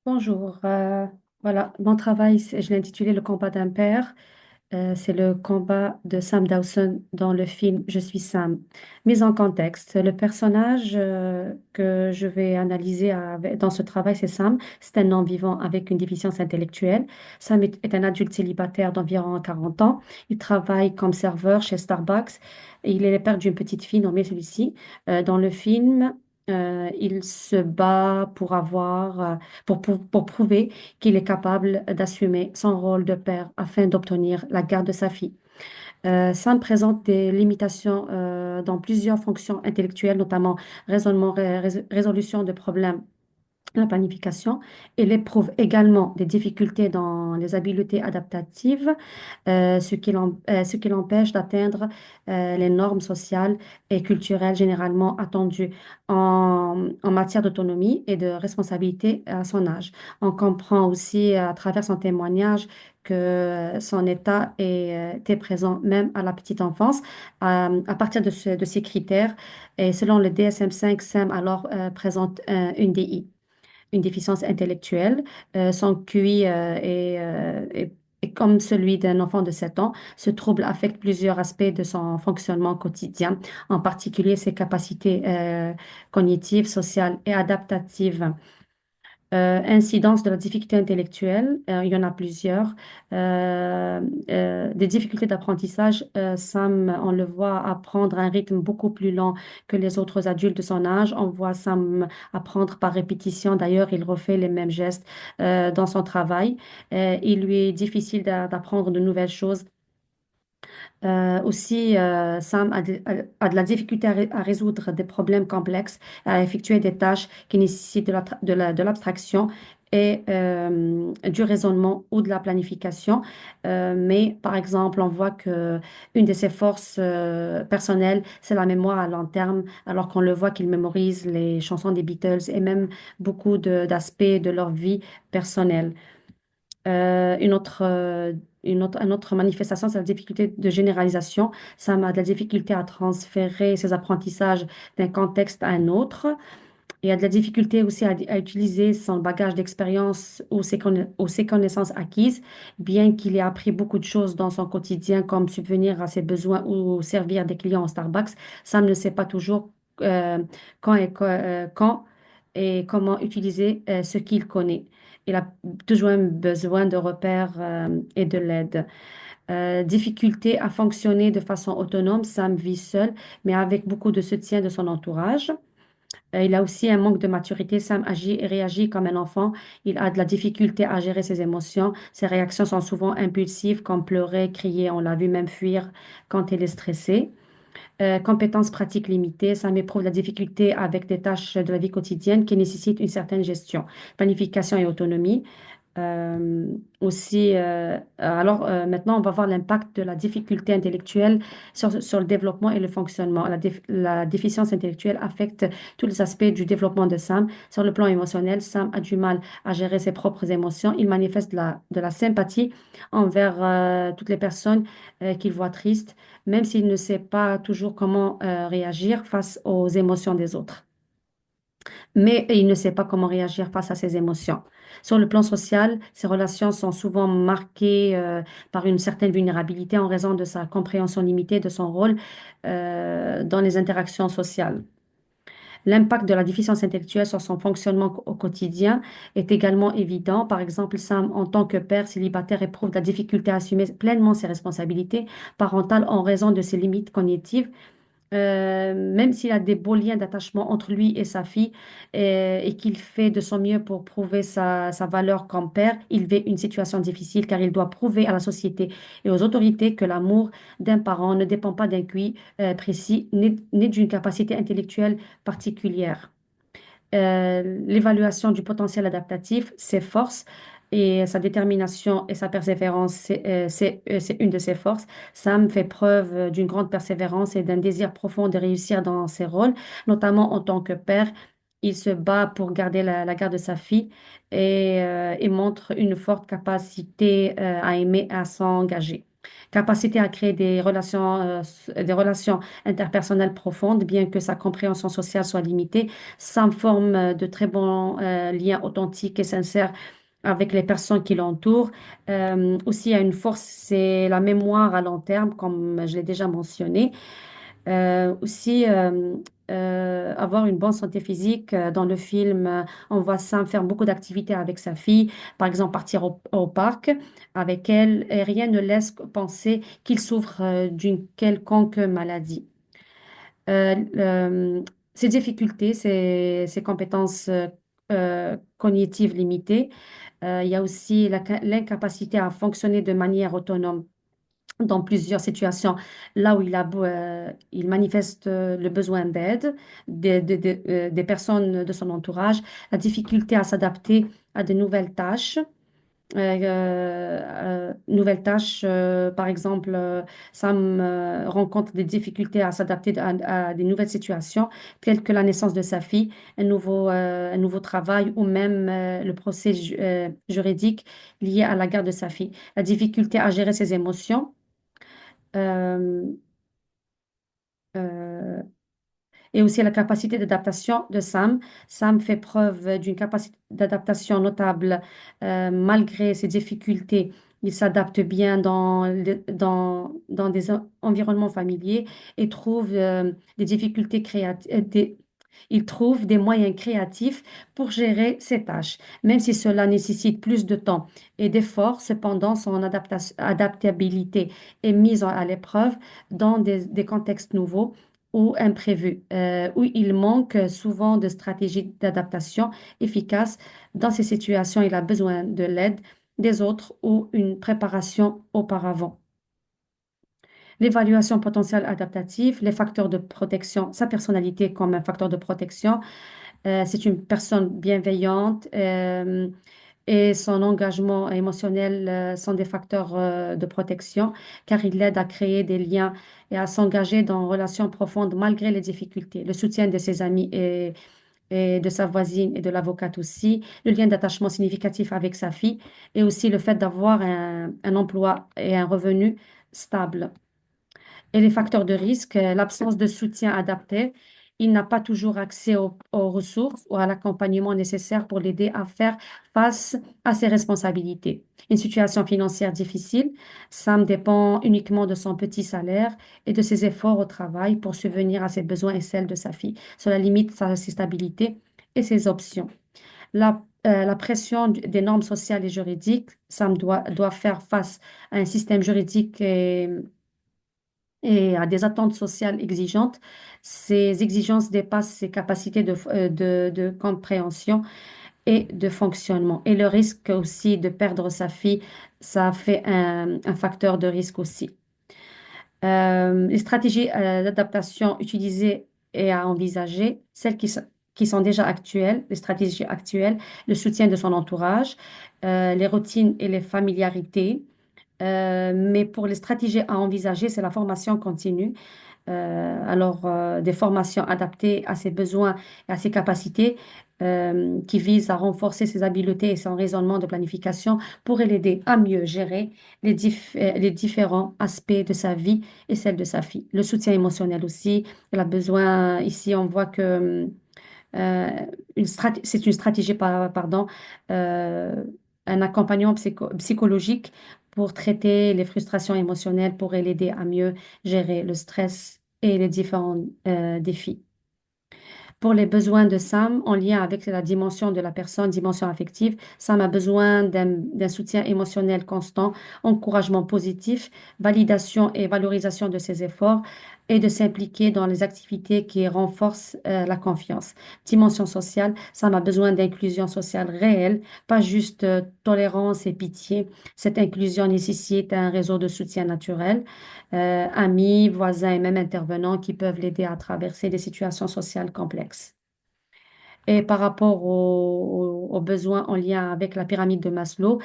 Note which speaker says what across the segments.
Speaker 1: Bonjour. Voilà, mon travail, je l'ai intitulé Le combat d'un père. C'est le combat de Sam Dawson dans le film Je suis Sam. Mise en contexte, le personnage que je vais analyser dans ce travail, c'est Sam. C'est un non-vivant avec une déficience intellectuelle. Sam est un adulte célibataire d'environ 40 ans. Il travaille comme serveur chez Starbucks. Et il est le père d'une petite fille nommée celui-ci. Dans le film, il se bat pour prouver qu'il est capable d'assumer son rôle de père afin d'obtenir la garde de sa fille. Sam présente des limitations dans plusieurs fonctions intellectuelles, notamment raisonnement, résolution de problèmes, la planification. Il éprouve également des difficultés dans les habiletés adaptatives, ce qui l'empêche d'atteindre les normes sociales et culturelles généralement attendues en matière d'autonomie et de responsabilité à son âge. On comprend aussi à travers son témoignage que son état était présent même à la petite enfance. À partir de ces critères, et selon le DSM-5, Sam alors présente une DI, une déficience intellectuelle. Son QI est comme celui d'un enfant de 7 ans. Ce trouble affecte plusieurs aspects de son fonctionnement quotidien, en particulier ses capacités cognitives, sociales et adaptatives. Incidence de la difficulté intellectuelle, il y en a plusieurs. Des difficultés d'apprentissage, Sam, on le voit apprendre à un rythme beaucoup plus lent que les autres adultes de son âge. On voit Sam apprendre par répétition. D'ailleurs, il refait les mêmes gestes dans son travail. Il lui est difficile d'apprendre de nouvelles choses. Aussi, Sam a de la difficulté à résoudre des problèmes complexes, à effectuer des tâches qui nécessitent de l'abstraction et du raisonnement ou de la planification. Mais par exemple, on voit que une de ses forces personnelles, c'est la mémoire à long terme, alors qu'on le voit qu'il mémorise les chansons des Beatles et même beaucoup d'aspects de leur vie personnelle. Une autre manifestation, c'est la difficulté de généralisation. Ça m'a de la difficulté à transférer ses apprentissages d'un contexte à un autre. Il y a de la difficulté aussi à utiliser son bagage d'expérience ou ses connaissances acquises, bien qu'il ait appris beaucoup de choses dans son quotidien, comme subvenir à ses besoins ou servir des clients au Starbucks. Sam ne sait pas toujours euh, quand et comment utiliser ce qu'il connaît. Il a toujours un besoin de repères et de l'aide. Difficulté à fonctionner de façon autonome, Sam vit seul, mais avec beaucoup de soutien de son entourage. Il a aussi un manque de maturité. Sam agit et réagit comme un enfant. Il a de la difficulté à gérer ses émotions. Ses réactions sont souvent impulsives, comme pleurer, crier. On l'a vu même fuir quand il est stressé. Compétences pratiques limitées. Sam éprouve la difficulté avec des tâches de la vie quotidienne qui nécessitent une certaine gestion, planification et autonomie. Euh, Maintenant, on va voir l'impact de la difficulté intellectuelle sur le développement et le fonctionnement. La déficience intellectuelle affecte tous les aspects du développement de Sam. Sur le plan émotionnel, Sam a du mal à gérer ses propres émotions. Il manifeste de la sympathie envers toutes les personnes qu'il voit tristes, même s'il ne sait pas toujours comment réagir face aux émotions des autres, mais il ne sait pas comment réagir face à ses émotions. Sur le plan social, ses relations sont souvent marquées par une certaine vulnérabilité en raison de sa compréhension limitée de son rôle dans les interactions sociales. L'impact de la déficience intellectuelle sur son fonctionnement au quotidien est également évident. Par exemple, Sam, en tant que père célibataire, éprouve de la difficulté à assumer pleinement ses responsabilités parentales en raison de ses limites cognitives, même s'il a des beaux liens d'attachement entre lui et sa fille et qu'il fait de son mieux pour prouver sa valeur comme père, il vit une situation difficile car il doit prouver à la société et aux autorités que l'amour d'un parent ne dépend pas d'un QI précis ni d'une capacité intellectuelle particulière. L'évaluation du potentiel adaptatif, ses forces et sa détermination et sa persévérance, c'est une de ses forces. Sam fait preuve d'une grande persévérance et d'un désir profond de réussir dans ses rôles, notamment en tant que père. Il se bat pour garder la garde de sa fille et montre une forte capacité à aimer, à s'engager. Capacité à créer des relations interpersonnelles profondes, bien que sa compréhension sociale soit limitée. Sam forme de très bons liens authentiques et sincères avec les personnes qui l'entourent. Aussi, il y a une force, c'est la mémoire à long terme, comme je l'ai déjà mentionné. Aussi, avoir une bonne santé physique. Dans le film, on voit Sam faire beaucoup d'activités avec sa fille, par exemple partir au parc avec elle, et rien ne laisse penser qu'il souffre d'une quelconque maladie. Ses difficultés, ses compétences cognitives limitées. Il y a aussi l'incapacité à fonctionner de manière autonome dans plusieurs situations, là où il manifeste le besoin d'aide des personnes de son entourage, la difficulté à s'adapter à de nouvelles tâches. Par exemple, Sam rencontre des difficultés à s'adapter à des nouvelles situations, telles que la naissance de sa fille, un nouveau travail ou même le procès juridique lié à la garde de sa fille. La difficulté à gérer ses émotions. Euh, euh, et aussi la capacité d'adaptation de Sam. Sam fait preuve d'une capacité d'adaptation notable malgré ses difficultés. Il s'adapte bien dans des environnements familiers et trouve des difficultés créatives. Il trouve des moyens créatifs pour gérer ses tâches, même si cela nécessite plus de temps et d'efforts. Cependant, son adaptabilité est mise à l'épreuve dans des contextes nouveaux ou imprévus, où il manque souvent de stratégies d'adaptation efficaces. Dans ces situations, il a besoin de l'aide des autres ou une préparation auparavant. L'évaluation potentielle adaptative, les facteurs de protection, sa personnalité comme un facteur de protection. C'est une personne bienveillante et son engagement émotionnel sont des facteurs de protection car il l'aide à créer des liens et à s'engager dans une relation profonde malgré les difficultés. Le soutien de ses amis et de sa voisine et de l'avocate aussi, le lien d'attachement significatif avec sa fille et aussi le fait d'avoir un emploi et un revenu stable. Et les facteurs de risque, l'absence de soutien adapté. Il n'a pas toujours accès aux ressources ou à l'accompagnement nécessaire pour l'aider à faire face à ses responsabilités. Une situation financière difficile, Sam dépend uniquement de son petit salaire et de ses efforts au travail pour subvenir à ses besoins et celles de sa fille. Cela limite ses stabilités et ses options. La pression des normes sociales et juridiques, Sam doit faire face à un système juridique et à des attentes sociales exigeantes. Ces exigences dépassent ses capacités de compréhension et de fonctionnement. Et le risque aussi de perdre sa fille, ça fait un facteur de risque aussi. Les stratégies d'adaptation utilisées et à envisager, qui sont déjà actuelles, les stratégies actuelles, le soutien de son entourage, les routines et les familiarités. Mais pour les stratégies à envisager, c'est la formation continue. Des formations adaptées à ses besoins et à ses capacités qui visent à renforcer ses habiletés et son raisonnement de planification pourraient l'aider à mieux gérer les différents aspects de sa vie et celle de sa fille. Le soutien émotionnel aussi. Elle a besoin, ici, on voit que euh, c'est une stratégie, pardon, euh, un accompagnement psychologique pour traiter les frustrations émotionnelles, pour l'aider à mieux gérer le stress et les différents défis. Pour les besoins de Sam, en lien avec la dimension de la personne, dimension affective, Sam a besoin d'un soutien émotionnel constant, encouragement positif, validation et valorisation de ses efforts et de s'impliquer dans les activités qui renforcent la confiance. Dimension sociale, Sam a besoin d'inclusion sociale réelle, pas juste tolérance et pitié. Cette inclusion nécessite un réseau de soutien naturel, amis, voisins et même intervenants qui peuvent l'aider à traverser des situations sociales complexes. Et par rapport aux besoins en lien avec la pyramide de Maslow,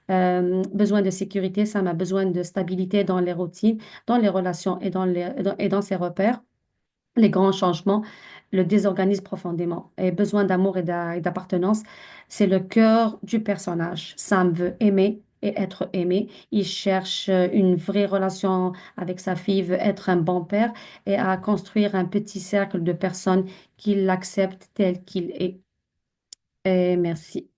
Speaker 1: besoin de sécurité, ça m'a besoin de stabilité dans les routines, dans les relations et dans ses repères. Les grands changements le désorganisent profondément. Et besoin d'amour et d'appartenance, c'est le cœur du personnage. Sam veut aimer, et être aimé. Il cherche une vraie relation avec sa fille, veut être un bon père et à construire un petit cercle de personnes qui l'acceptent tel qu'il est. Et merci.